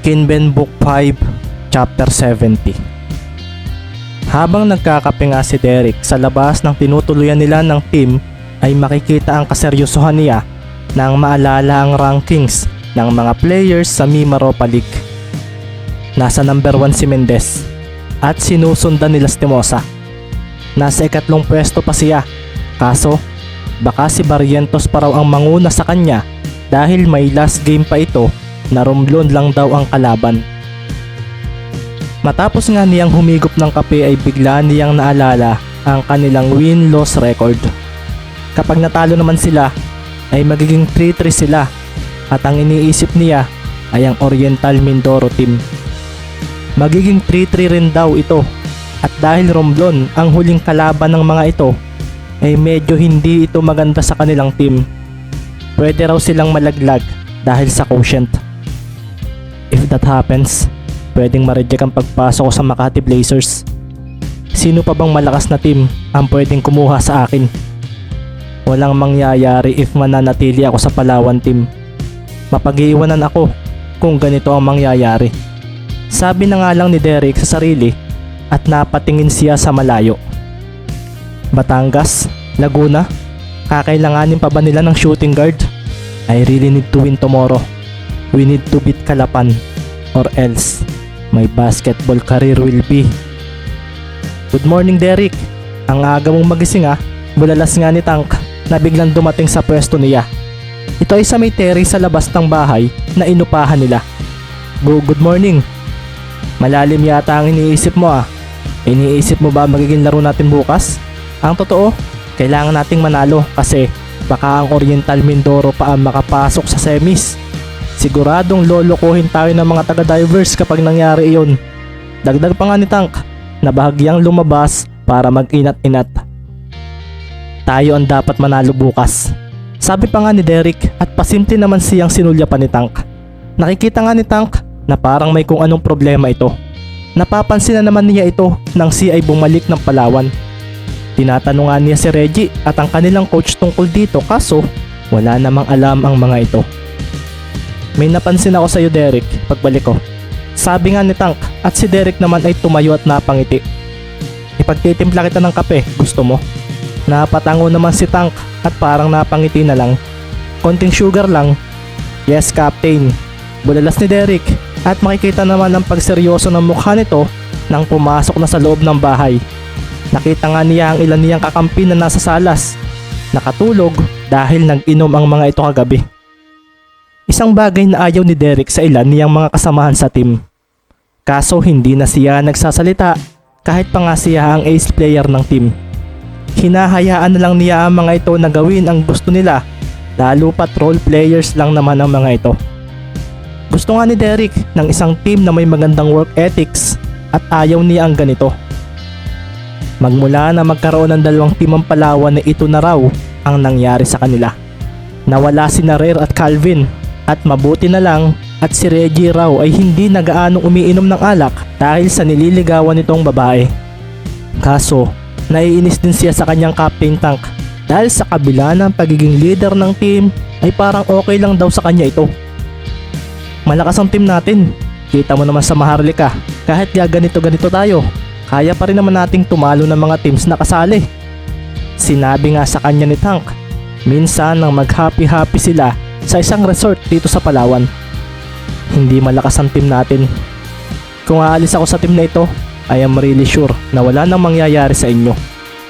Kinben Book 5, Chapter 70. Habang nagkakape nga si Derek sa labas ng tinutuluyan nila ng team, ay makikita ang kaseryosohan niya nang maalala ang rankings ng mga players sa Mimaropa League. Nasa number 1 si Mendez at sinusundan ni Lastimosa. Nasa ikatlong pwesto pa siya, kaso baka si Barrientos pa raw ang manguna sa kanya dahil may last game pa ito na Romblon lang daw ang kalaban. Matapos nga niyang humigop ng kape ay bigla niyang naalala ang kanilang win-loss record. Kapag natalo naman sila ay magiging 3-3 sila at ang iniisip niya ay ang Oriental Mindoro team. Magiging 3-3 rin daw ito at dahil Romblon ang huling kalaban ng mga ito ay medyo hindi ito maganda sa kanilang team. Pwede raw silang malaglag dahil sa quotient. If that happens, pwedeng ma-reject ang pagpasok ko sa Makati Blazers. Sino pa bang malakas na team ang pwedeng kumuha sa akin? Walang mangyayari if mananatili ako sa Palawan team. Mapag-iiwanan ako kung ganito ang mangyayari. Sabi na nga lang ni Derek sa sarili at napatingin siya sa malayo. Batangas, Laguna, kakailanganin pa ba nila ng shooting guard? I really need to win tomorrow. We need to beat Calapan or else my basketball career will be. Good morning Derek. Ang aga mong magising ah. Bulalas nga ni Tank na biglang dumating sa pwesto niya. Ito ay sa may terrace sa labas ng bahay na inupahan nila. Good morning. Malalim yata ang iniisip mo ah. Iniisip mo ba magiging laro natin bukas? Ang totoo, kailangan nating manalo kasi baka ang Oriental Mindoro pa ang makapasok sa semis. Siguradong lolokohin tayo ng mga taga-divers kapag nangyari iyon. Dagdag pa nga ni Tank na bahagyang lumabas para mag-inat-inat. Tayo ang dapat manalo bukas. Sabi pa nga ni Derek at pasimple naman siyang sinulya pa ni Tank. Nakikita nga ni Tank na parang may kung anong problema ito. Napapansin na naman niya ito nang siya ay bumalik ng Palawan. Tinatanong nga niya si Reggie at ang kanilang coach tungkol dito kaso wala namang alam ang mga ito. May napansin ako sa iyo Derek pagbalik ko. Sabi nga ni Tank at si Derek naman ay tumayo at napangiti. Ipagtitimpla kita ng kape, gusto mo? Napatango naman si Tank at parang napangiti na lang. Konting sugar lang. Yes Captain. Bulalas ni Derek at makikita naman ang pagseryoso ng mukha nito nang pumasok na sa loob ng bahay. Nakita nga niya ang ilan niyang kakampi na nasa salas. Nakatulog dahil nag-inom ang mga ito kagabi. Isang bagay na ayaw ni Derek sa ilan niyang mga kasamahan sa team. Kaso hindi na siya nagsasalita kahit pa nga siya ang ace player ng team. Hinahayaan na lang niya ang mga ito na gawin ang gusto nila, lalo pat role players lang naman ang mga ito. Gusto nga ni Derek ng isang team na may magandang work ethics at ayaw niya ang ganito. Magmula na magkaroon ng dalawang team ang Palawan na ito na raw ang nangyari sa kanila. Nawala si Narer at Calvin at mabuti na lang at si Reggie raw ay hindi nagaanong umiinom ng alak dahil sa nililigawan nitong babae. Kaso naiinis din siya sa kanyang Captain Tank dahil sa kabila ng pagiging leader ng team ay parang okay lang daw sa kanya ito. Malakas ang team natin. Kita mo naman sa Maharlika, kahit ganito tayo, kaya pa rin naman nating tumalo ng mga teams na kasali. Sinabi nga sa kanya ni Tank, minsan nang mag-happy-happy sila sa isang resort dito sa Palawan. Hindi malakas ang team natin. Kung aalis ako sa team na ito, I am really sure na wala nang mangyayari sa inyo.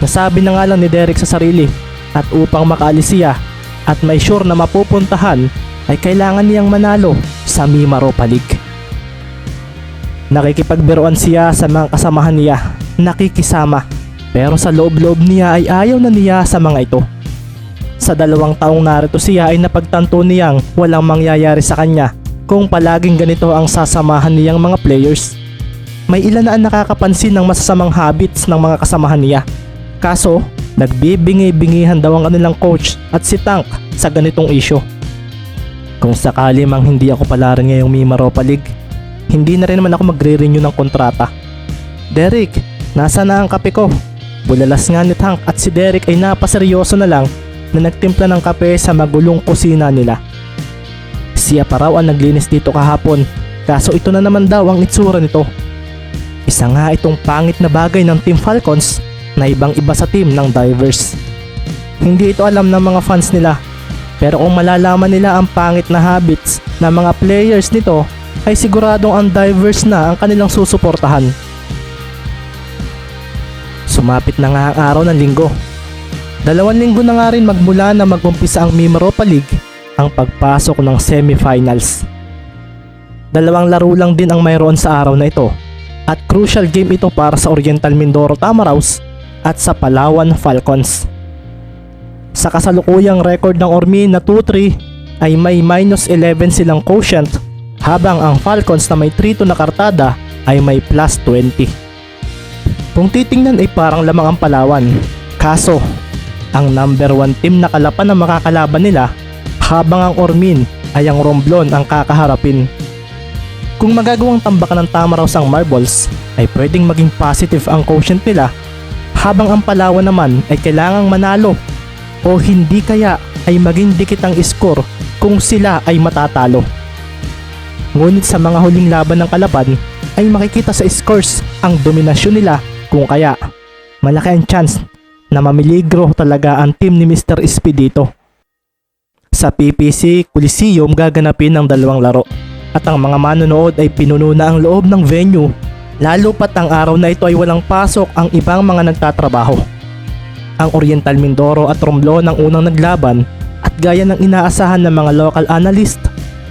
Nasabi na nga lang ni Derek sa sarili at upang makaalis siya at may sure na mapupuntahan ay kailangan niyang manalo sa Mimaropa League. Nakikipagbiruan siya sa mga kasamahan niya, nakikisama, pero sa loob-loob niya ay ayaw na niya sa mga ito. Sa 2 taong narito siya ay napagtanto niyang walang mangyayari sa kanya kung palaging ganito ang sasamahan niyang mga players. May ilan na ang nakakapansin ng masasamang habits ng mga kasamahan niya. Kaso, nagbibingi-bingihan daw ang kanilang coach at si Tank sa ganitong issue. Kung sakali mang hindi ako palarin ngayong Mimaropa League, hindi na rin naman ako magre-renew ng kontrata. Derek, nasa na ang kape ko? Bulalas nga ni Tank at si Derek ay napaseryoso na lang na nagtimpla ng kape sa magulong kusina nila. Siya pa raw ang naglinis dito kahapon Kaso ito na naman daw ang itsura nito. Isa nga itong pangit na bagay ng Team Falcons na ibang iba sa team ng Divers. Hindi ito alam ng mga fans nila, pero kung malalaman nila ang pangit na habits ng mga players nito ay siguradong ang Divers na ang kanilang susuportahan. Sumapit na nga ang araw ng linggo. 2 linggo na nga rin magmula na mag-umpisa ang Mimaropa League ang pagpasok ng semifinals. 2 laro lang din ang mayroon sa araw na ito at crucial game ito para sa Oriental Mindoro Tamaraws at sa Palawan Falcons. Sa kasalukuyang record ng Ormin na 2-3 ay may -11 silang quotient habang ang Falcons na may 3-2 na kartada ay may +20. Kung titingnan ay parang lamang ang Palawan, kaso ang number 1 team na Kalapan na makakalaban nila habang ang Ormin ay ang Romblon ang kakaharapin. Kung magagawang tambakan ng Tamaraws ang marbles ay pwedeng maging positive ang quotient nila habang ang Palawan naman ay kailangang manalo o hindi kaya ay maging dikit ang score kung sila ay matatalo. Ngunit sa mga huling laban ng Kalaban ay makikita sa scores ang dominasyon nila kung kaya malaki ang chance na mamiligro talaga ang team ni Mr. Expedito. Sa PPC Coliseum gaganapin ang 2 laro at ang mga manonood ay pinuno na ang loob ng venue, lalo pat ang araw na ito ay walang pasok ang ibang mga nagtatrabaho. Ang Oriental Mindoro at Romblon ang unang naglaban at gaya ng inaasahan ng mga local analyst,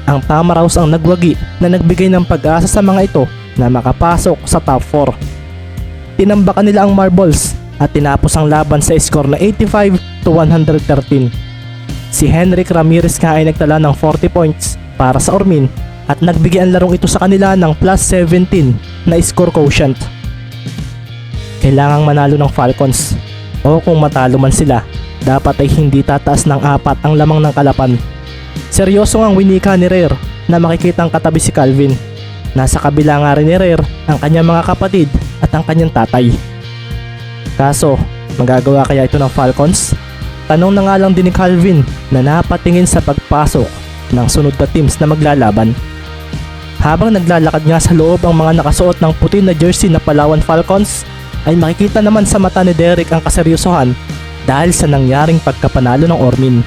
ang Tamaraws ang nagwagi na nagbigay ng pag-asa sa mga ito na makapasok sa top 4. Tinambakan nila ang marbles at tinapos ang laban sa score na 85-113. Si Henrik Ramirez nga ay nagtala ng 40 points para sa Ormin at nagbigay ang larong ito sa kanila ng +17 na score quotient. Kailangang manalo ng Falcons o kung matalo man sila, dapat ay hindi tataas ng 4 ang lamang ng Kalapan. Seryoso ang winika ni Rare na makikitang katabi si Calvin. Nasa kabila nga rin ni Rare ang kanyang mga kapatid at ang kanyang tatay. Kaso, magagawa kaya ito ng Falcons? Tanong na nga lang din ni Calvin na napatingin sa pagpasok ng sunod na teams na maglalaban. Habang naglalakad nga sa loob ang mga nakasuot ng puti na jersey na Palawan Falcons, ay makikita naman sa mata ni Derek ang kaseryosohan dahil sa nangyaring pagkapanalo ng Ormin.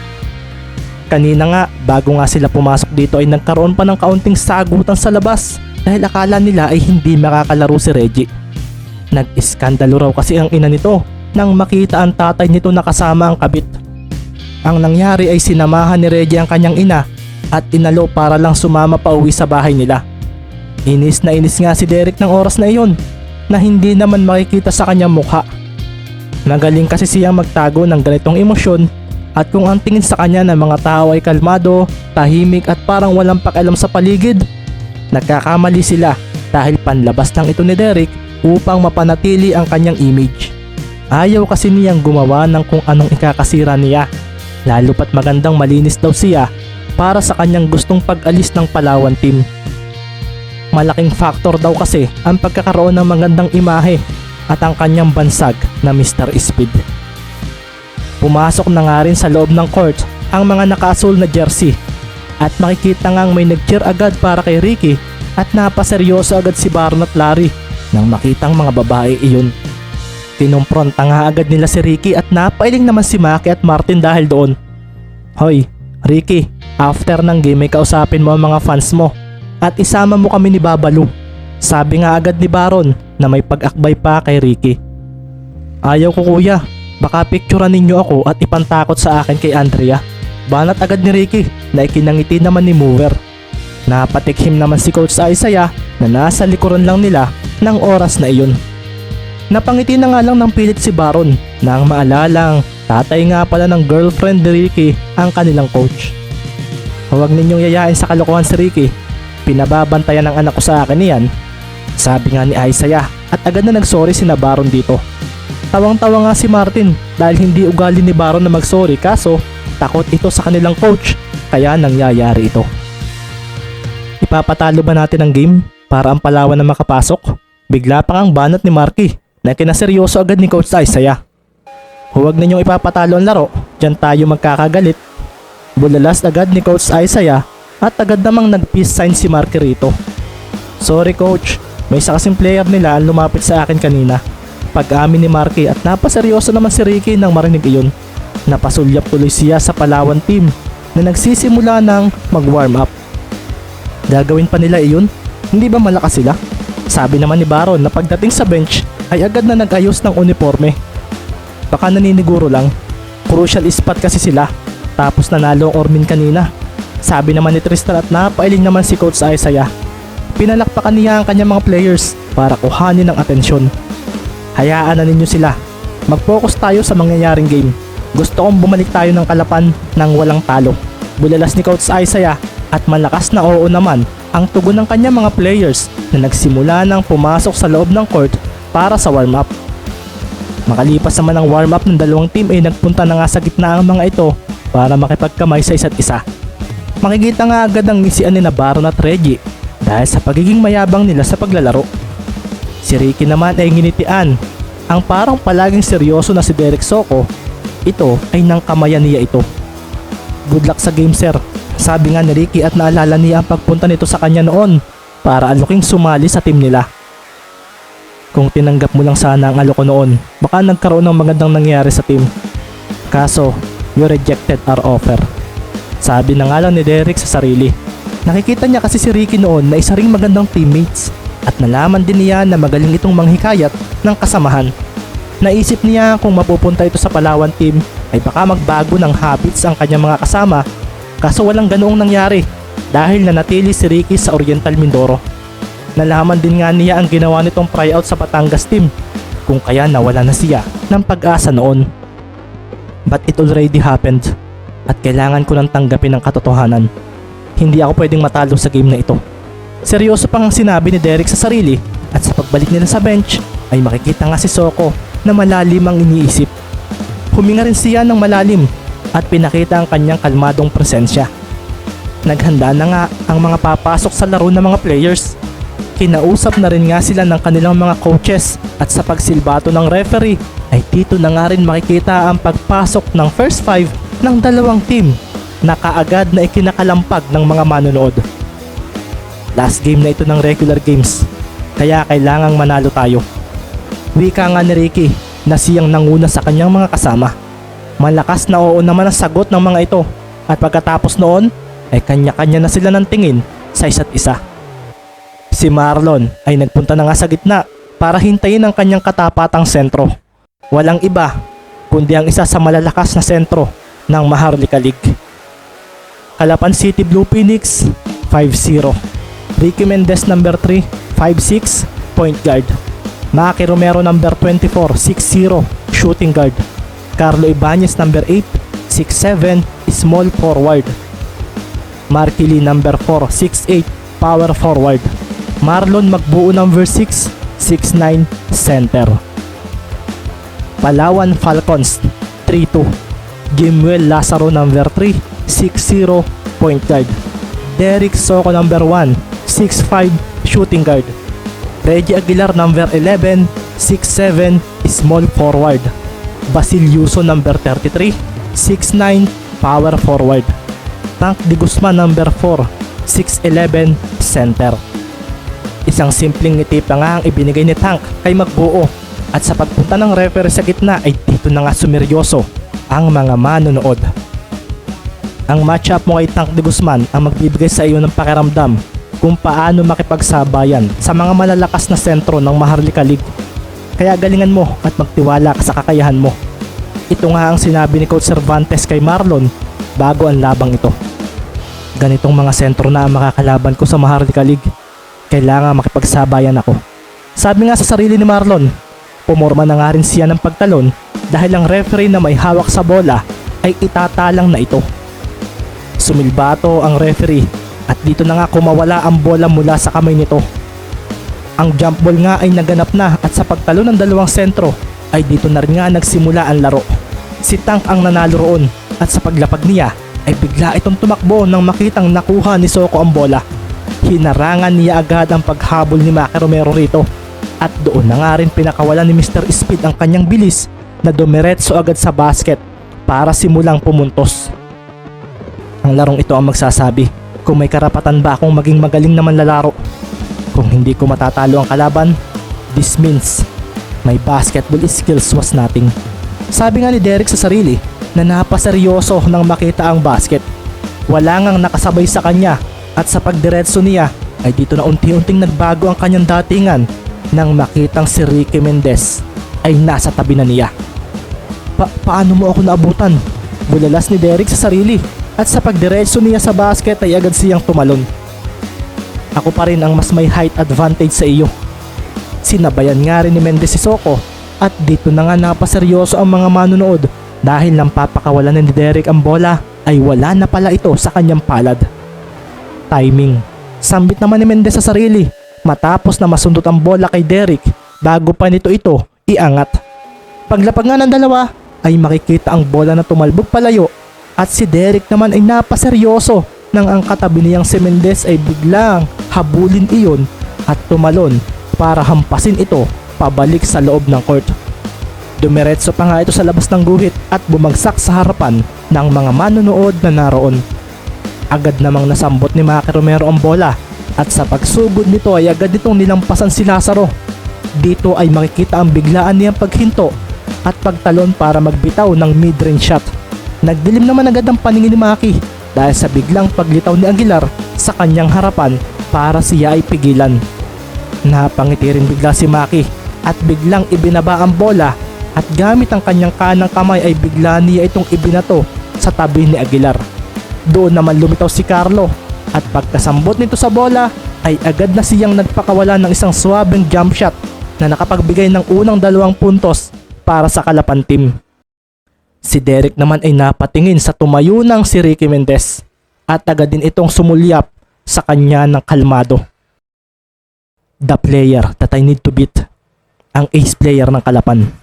Kanina nga, bago nga sila pumasok dito ay nagkaroon pa ng kaunting sagutan sa labas dahil akala nila ay hindi makakalaro si Reggie. Nag-iskandalo raw kasi ang ina nito nang makita ang tatay nito na kasama ang kabit. Ang nangyari ay sinamahan ni Reggie ang kanyang ina at inalo para lang sumama pa uwi sa bahay nila. Inis na inis nga si Derek ng oras na iyon na hindi naman makikita sa kanyang mukha. Magaling kasi siyang magtago ng ganitong emosyon at kung ang tingin sa kanya ng mga tao ay kalmado, tahimik at parang walang pakialam sa paligid, nagkakamali sila dahil panlabas lang ito ni Derek upang mapanatili ang kanyang image. Ayaw kasi niyang gumawa ng kung anong ikakasira niya, lalo pat magandang malinis daw siya para sa kanyang gustong pag-alis ng Palawan team. Malaking factor daw kasi ang pagkakaroon ng magandang imahe at ang kanyang bansag na Mr. Speed. Pumasok na nga rin sa loob ng court ang mga naka-asul na jersey at makikita ngang may nag-cheer agad para kay Ricky at napaseryoso agad si Baron at Larry nang makitang mga babae iyon. Kinumpronta nga agad nila si Ricky at napailing naman si Maki at Martin dahil doon. Hoy, Ricky, after ng game ay kausapin mo ang mga fans mo at isama mo kami ni Babalu. Sabi nga agad ni Baron na may pag-akbay pa kay Ricky. Ayaw ko kuya, baka picturean ninyo ako at ipantakot sa akin kay Andrea. Banat agad ni Ricky na ikinangiti naman ni Mover. Napatikhim naman si Coach Isaiah na nasa likuran lang nila ng oras na iyon. Napangiti na nga lang ng pilit si Baron nang maalalang tatay nga pala ng girlfriend ni Ricky ang kanilang coach. Huwag ninyong yayain sa kalokohan si Ricky. Pinababantayan ng anak ko sa akin niyan. Sabi nga ni Isaiah at agad na nagsorry si na Baron dito. Tawang-tawa nga si Martin dahil hindi ugali ni Baron na magsorry kaso takot ito sa kanilang coach kaya nangyayari ito. Ipapatalo ba natin ang game para ang Palawan na makapasok? Bigla pa ang banat ni Marky na kinaseryoso agad ni Coach Isaiah. Huwag ninyong ipapatalo ang laro, dyan tayo magkakagalit. Bulalas agad ni Coach Isaiah at agad namang nag-peace sign si Marky rito. Sorry coach, may isa kasing player nila ang lumapit sa akin kanina. Pag-amin ni Marky at napaseryoso naman si Ricky nang marinig iyon. Napasulyap tuloy siya sa Palawan team na nagsisimula ng mag-warm up. Gagawin pa nila iyon? Hindi ba malakas sila? Sabi naman ni Baron na pagdating sa bench ay agad na nag-ayos ng uniforme. Baka naniniguro lang. Crucial spot kasi sila. Tapos nanalo ang Ormin kanina. Sabi naman ni Tristan at napailing naman si Coach Isaiah. Pinalakpakan niya ang kanyang mga players para kuhanin ng atensyon. Hayaan na ninyo sila. Mag-focus tayo sa mangyayaring game. Gusto kong bumalik tayo ng Kalapan nang walang talo. Bulalas ni Coach Isaiah at malakas na oo naman ang tugon ng kanyang mga players na nagsimula nang pumasok sa loob ng court para sa warm-up. Makalipas naman ang warm-up ng dalawang team ay nagpunta na nga sa gitna ang mga ito para makipagkamay sa isa't isa. Makikita nga agad ang ngisian ni Baron at Reggie dahil sa pagiging mayabang nila sa paglalaro. Si Ricky naman ay nginitian. Ang parang palaging seryoso na si Derek Soko, ito ay nang kamayan niya ito. Good luck sa game sir, sabi nga ni Ricky at naalala niya ang pagpunta nito sa kanya noon para aluking sumali sa team nila. Kung tinanggap mo lang sana ang alok ko noon, baka nagkaroon ng magandang nangyari sa team. Kaso, you rejected our offer. Sabi na nga lang ni Derek sa sarili. Nakikita niya kasi si Ricky noon na isa ring magandang teammates at nalaman din niya na magaling itong manghikayat ng kasamahan. Naisip niya kung mapupunta ito sa Palawan team ay baka magbago ng habits ang kanyang mga kasama, kaso walang ganoong nangyari dahil nanatili si Ricky sa Oriental Mindoro. Nalaman din nga niya ang ginawa nitong tryout sa Batangas team, kung kaya nawala na siya ng pag-asa noon. But it already happened at kailangan ko nang tanggapin ang katotohanan. Hindi ako pwedeng matalo sa game na ito. Seryoso pang sinabi ni Derek sa sarili at sa pagbalik nila sa bench ay makikita nga si Soko na malalim ang iniisip. Huminga rin siya ng malalim at pinakita ang kanyang kalmadong presensya. Naghanda na nga ang mga papasok sa laro ng mga players. Kinausap na rin nga sila ng kanilang mga coaches at sa pagsilbato ng referee ay dito na nga rin makikita ang pagpasok ng first five ng dalawang team na kaagad na ikinakalampag ng mga manonood. Last game na ito ng regular games, kaya kailangang manalo tayo. Wika nga ni Ricky na siyang nanguna sa kanyang mga kasama. Malakas na oo naman ang sagot ng mga ito at pagkatapos noon ay kanya-kanya na sila ng tingin sa isa't isa. Si Marlon ay nagpunta na nga sa gitna para hintayin ang kanyang katapatang sentro. Walang iba kundi ang isa sa malalakas na sentro ng Maharlika League. Kalapan City Blue Phoenix 5-0. Ricky Mendez number 3, 5'6", point guard. Maki Romero number 24, 6'0", shooting guard. Carlo Ibanez number 8, 6'7", small forward. Marky Lee number 4, 6'8", power forward. Marlon Magbuo number 6, 6'9", center. Palawan Falcons 3-2. Jimuel Lazaro number 3, 6'0", point guard. Derek Soko number 1, 6'5", shooting guard. Reggie Aguilar number 11, 6'7", small forward. Basil Yuso number 33, 6'9", power forward. Tank de Guzman number 4, 6'11", center. Isang simpleng ngiti pa nga ang ibinigay ni Tank kay Magbuo at sa pagpunta ng referee sa gitna ay dito na nga sumeryoso ang mga manonood. Ang matchup mo kay Tank de Guzman ang magbibigay sa iyo ng pakiramdam kung paano makipagsabayan sa mga malalakas na sentro ng Maharlika League. Kaya galingan mo at magtiwala ka sa kakayahan mo. Ito nga ang sinabi ni Coach Cervantes kay Marlon bago ang labang ito. Ganitong mga sentro na ang makakalaban ko sa Maharlika League. Kailangan makipagsabayan ako. Sabi nga sa sarili ni Marlon, pumorma na nga rin siya ng pagtalon dahil ang referee na may hawak sa bola ay itatalang na ito. Sumilbato ang referee at dito na nga kumawala ang bola mula sa kamay nito. Ang jump ball nga ay naganap na at sa pagtalo ng dalawang sentro ay dito na rin nga nagsimula ang laro. Si Tank ang nanalo roon at sa paglapag niya ay bigla itong tumakbo nang makitang nakuha ni Soko ang bola. Hinarangan niya agad ang paghabol ni Maki Romero rito at doon na nga rin pinakawalan ni Mr. Speed ang kanyang bilis na dumiretso agad sa basket para simulang pumuntos. Ang larong ito ang magsasabi kung may karapatan ba akong maging magaling na manlalaro. Kung hindi ko matatalo ang kalaban, this means my basketball skills was nothing. Sabi nga ni Derek sa sarili na napaseryoso nang makita ang basket. Wala ngang nakasabay sa kanya at sa pagdiretso niya ay dito na unti-unting nagbago ang kanyang datingan nang makitang si Ricky Mendez ay nasa tabi na niya. Paano mo ako naabutan? Bulalas ni Derek sa sarili at sa pagdiretso niya sa basket ay agad siyang tumalon. Ako pa rin ang mas may height advantage sa iyo. Sinabayan nga rin ni Mendez si Soko at dito na nga napaseryoso ang mga manunood dahil nang papakawalan ni Derek ang bola ay wala na pala ito sa kanyang palad. Timing. Sambit naman ni Mendez sa sarili matapos na masundot ang bola kay Derek bago pa nito ito iangat. Paglapag nga ng dalawa ay makikita ang bola na tumalbog palayo at si Derek naman ay napaseryoso nang ang katabi niyang si Mendez ay biglang habulin iyon at tumalon para hampasin ito pabalik sa loob ng court. Dumiretso pa nga ito sa labas ng guhit at bumagsak sa harapan ng mga manonood na naroon. Agad namang nasambot ni Maki Romero ang bola at sa pagsugod nito ay agad nitong nilampasan si Lazaro. Dito ay makikita ang biglaan niyang paghinto at pagtalon para magbitaw ng mid-range shot. Nagdilim naman agad ang paningin ni Maki dahil sa biglang paglitaw ni Aguilar sa kanyang harapan para siya ay pigilan. Napangiti rin bigla si Maki at biglang ibinaba ang bola at gamit ang kanyang kanang kamay ay bigla niya itong ibinato sa tabi ni Aguilar. Doon naman lumitaw si Carlo at pagkasambot nito sa bola ay agad na siyang nagpakawala ng isang swabeng jump shot na nakapagbigay ng unang 2 puntos para sa Kalapan team. Si Derek naman ay napatingin sa tumayo ng si Ricky Mendez at agad din itong sumulyap sa kanya ng kalmado. The player that I need to beat, ang ace player ng Kalapan.